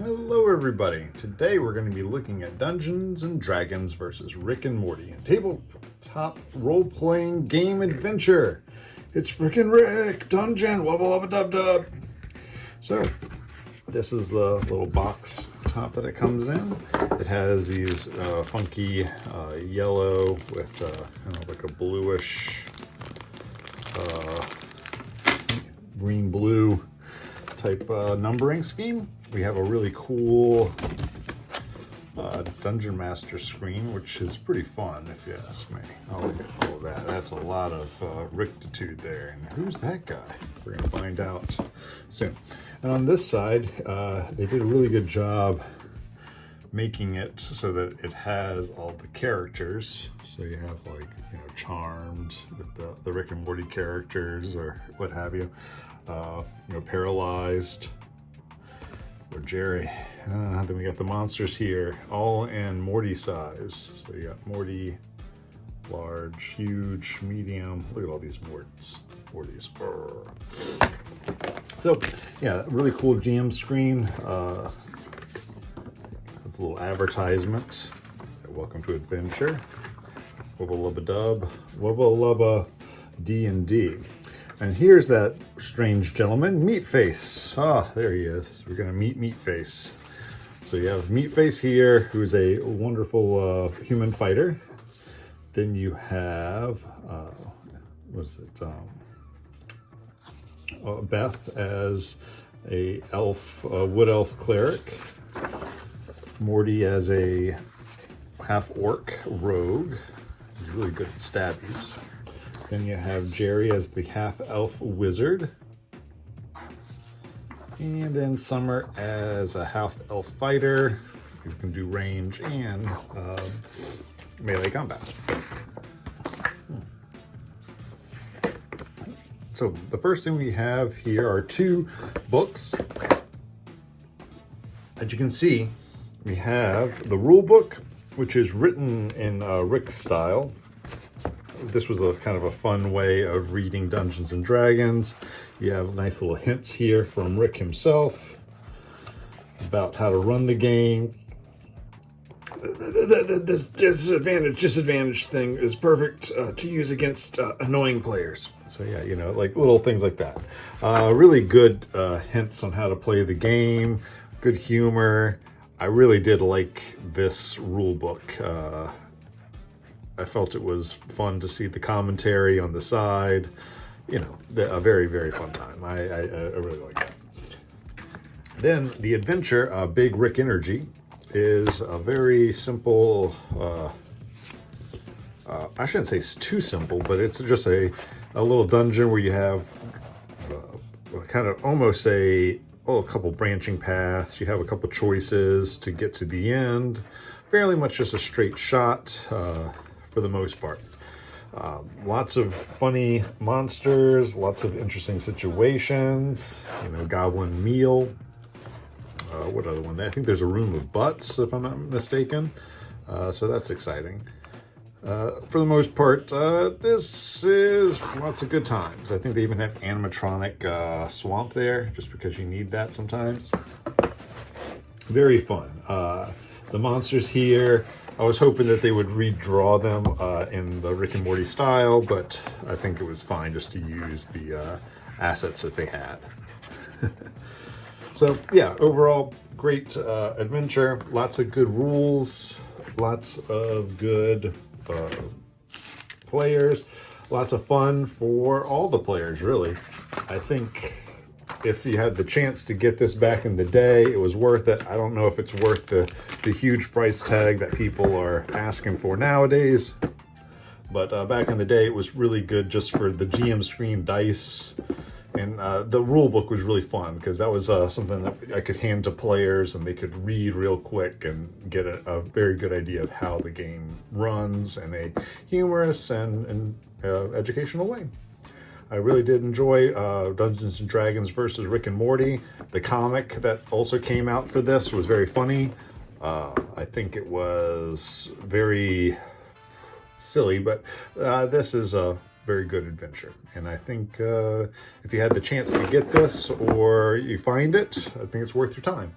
Hello everybody. Today we're going to be looking at Dungeons and Dragons versus Rick and Morty, a tabletop role-playing game adventure. It's Rick and Rick, Dungeon, wubba wubba dub dub. So, this is the little box top that it comes in. It has these funky yellow with kind of like a bluish, green-blue type numbering scheme. We have a really cool Dungeon Master screen, which is pretty fun, if you ask me. Oh, look at all that. That's a lot of rictitude there. And who's that guy? We're going to find out soon. And on this side, they did a really good job making it so that it has all the characters. So you have Charmed with the Rick and Morty characters or what have you. Paralyzed. Or Jerry. Then we got the monsters here, all in Morty size. So you got Morty, large, huge, medium. Look at all these Mortys. So yeah, really cool GM screen. With a little advertisement. Welcome to Adventure. Wubba lubba dub. Wubba lubba D&D. And here's that strange gentleman, Meatface. Ah, there he is. We're gonna meet Meatface. So you have Meatface here, who's a wonderful human fighter. Then you have, Beth as a wood elf cleric. Morty as a half-orc rogue. He's really good at stabbies. Then you have Jerry as the half-elf wizard. And then Summer as a half-elf fighter who can do range and melee combat. So the first thing we have here are two books. As you can see, we have the rule book, which is written in Rick's style. This was a kind of a fun way of reading Dungeons and Dragons. You have nice little hints here from Rick himself about how to run the game. This disadvantage thing is perfect to use against annoying players. So yeah, like little things like that. Really good hints on how to play the game, good humor. I really did like this rule book. I felt it was fun to see the commentary on the side. A very, very fun time. I really like that. Then the adventure, Big Rick Energy, is a very simple, I shouldn't say it's too simple, but it's just a little dungeon where you have kind of almost a couple branching paths. You have a couple choices to get to the end. Fairly much just a straight shot. For the most part. Lots of funny monsters, lots of interesting situations, goblin meal. What other one? I think there's a room of butts, if I'm not mistaken. So that's exciting. For the most part, this is lots of good times. I think they even have animatronic swamp there, just because you need that sometimes. Very fun. The monsters here, I was hoping that they would redraw them in the Rick and Morty style, but I think it was fine just to use the assets that they had. So yeah, overall, great adventure. Lots of good rules, lots of good players, lots of fun for all the players, really. I think if you had the chance to get this back in the day, it was worth it. I don't know if it's worth the huge price tag that people are asking for nowadays. But back in the day, it was really good just for the GM screen, dice. And the rule book was really fun because that was something that I could hand to players and they could read real quick and get a very good idea of how the game runs in a humorous and educational way. I really did enjoy Dungeons & Dragons versus Rick and Morty. The comic that also came out for this was very funny. I think it was very silly, but this is a very good adventure. And I think if you had the chance to get this or you find it, I think it's worth your time.